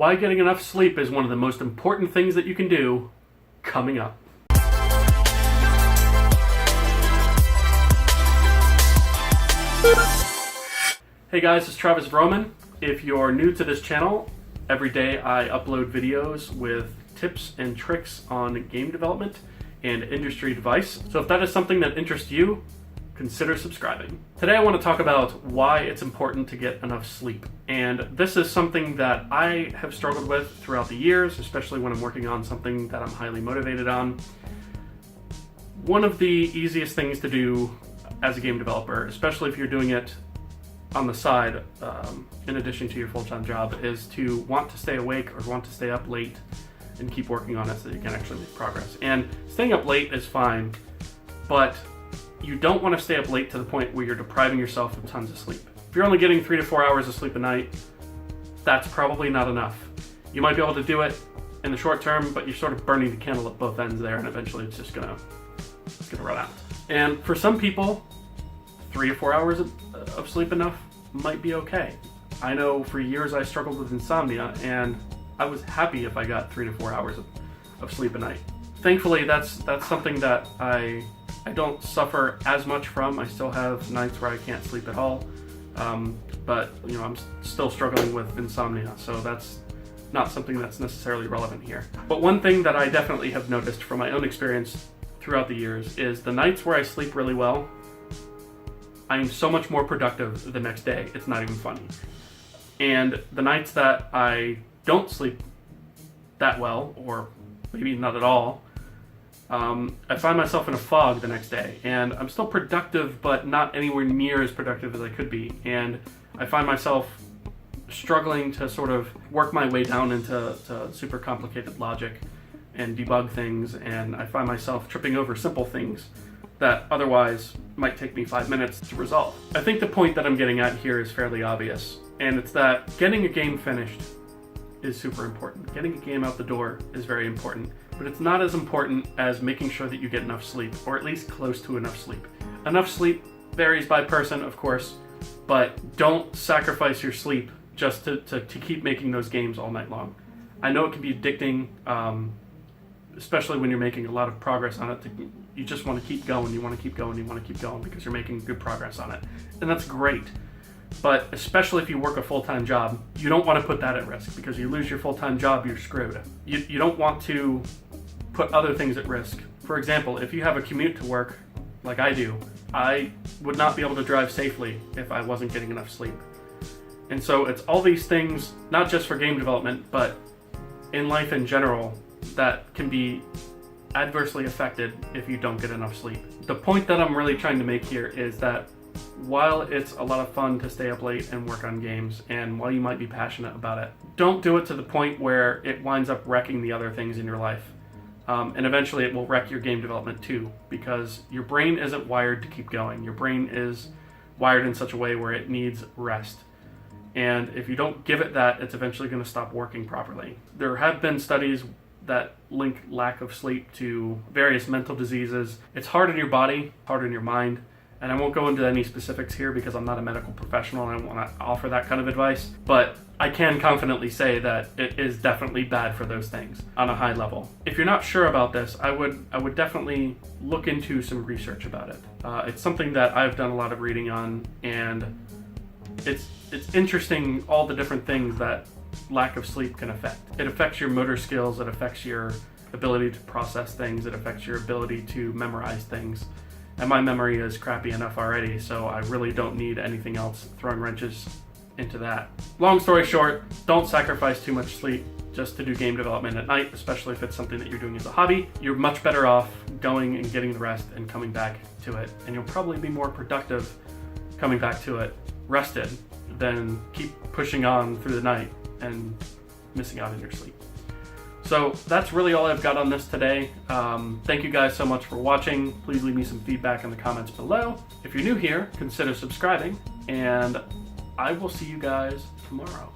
Why getting enough sleep is one of the most important things that you can do, coming up. Hey guys, it's Travis Vroman. If you're new to this channel, every day I upload videos with tips and tricks on game development and industry advice. So if that is something that interests you, consider subscribing. Today I want to talk about why it's important to get enough sleep. And this is something that I have struggled with throughout the years, especially when I'm working on something that I'm highly motivated on. One of the easiest things to do as a game developer, especially if you're doing it on the side, in addition to your full-time job, is to want to stay awake or want to stay up late and keep working on it so that you can actually make progress. And staying up late is fine, but you don't want to stay up late to the point where you're depriving yourself of tons of sleep. If you're only getting 3 to 4 hours of sleep a night, that's probably not enough. You might be able to do it in the short term, but you're sort of burning the candle at both ends there, and eventually it's gonna run out. And for some people, 3 to 4 hours of sleep enough might be okay. I know for years I struggled with insomnia, and I was happy if I got 3 to 4 hours of sleep a night. Thankfully, that's something that I don't suffer as much from. I still have nights where I can't sleep at all, but I'm still struggling with insomnia, so that's not something that's necessarily relevant here. But one thing that I definitely have noticed from my own experience throughout the years is the nights where I sleep really well, I'm so much more productive the next day. It's not even funny. And the nights that I don't sleep that well, or maybe not at all, I find myself in a fog the next day, and I'm still productive, but not anywhere near as productive as I could be. And I find myself struggling to sort of work my way down into super complicated logic and debug things, and I find myself tripping over simple things that otherwise might take me 5 minutes to resolve. I think the point that I'm getting at here is fairly obvious, and it's that getting a game finished is super important. Getting a game out the door is very important, but it's not as important as making sure that you get enough sleep, or at least close to enough sleep. Enough sleep varies by person, of course, but don't sacrifice your sleep just to keep making those games all night long. I know it can be addicting, especially when you're making a lot of progress on it. You just want to keep going, you want to keep going, you want to keep going because you're making good progress on it. And that's great. But especially if you work a full-time job, you don't want to put that at risk, because you lose your full-time job, you're screwed. You don't want to put other things at risk. For example, if you have a commute to work, like I do, I would not be able to drive safely if I wasn't getting enough sleep. And so it's all these things, not just for game development, but in life in general, that can be adversely affected if you don't get enough sleep. The point that I'm really trying to make here is that while it's a lot of fun to stay up late and work on games, and while you might be passionate about it, don't do it to the point where it winds up wrecking the other things in your life. And eventually it will wreck your game development too, because your brain isn't wired to keep going. Your brain is wired in such a way where it needs rest. And if you don't give it that, it's eventually going to stop working properly. There have been studies that link lack of sleep to various mental diseases. It's hard on your body, hard on your mind. And I won't go into any specifics here because I'm not a medical professional and I don't want to offer that kind of advice. But I can confidently say that it is definitely bad for those things on a high level. If you're not sure about this, I would definitely look into some research about it. It's something that I've done a lot of reading on, and it's interesting all the different things that lack of sleep can affect. It affects your motor skills, it affects your ability to process things, it affects your ability to memorize things. And my memory is crappy enough already, so I really don't need anything else throwing wrenches into that. Long story short, don't sacrifice too much sleep just to do game development at night, especially if it's something that you're doing as a hobby. You're much better off going and getting the rest and coming back to it. And you'll probably be more productive coming back to it rested than keep pushing on through the night and missing out on your sleep. So that's really all I've got on this today. Thank you guys so much for watching. Please leave me some feedback in the comments below. If you're new here, consider subscribing, and I will see you guys tomorrow.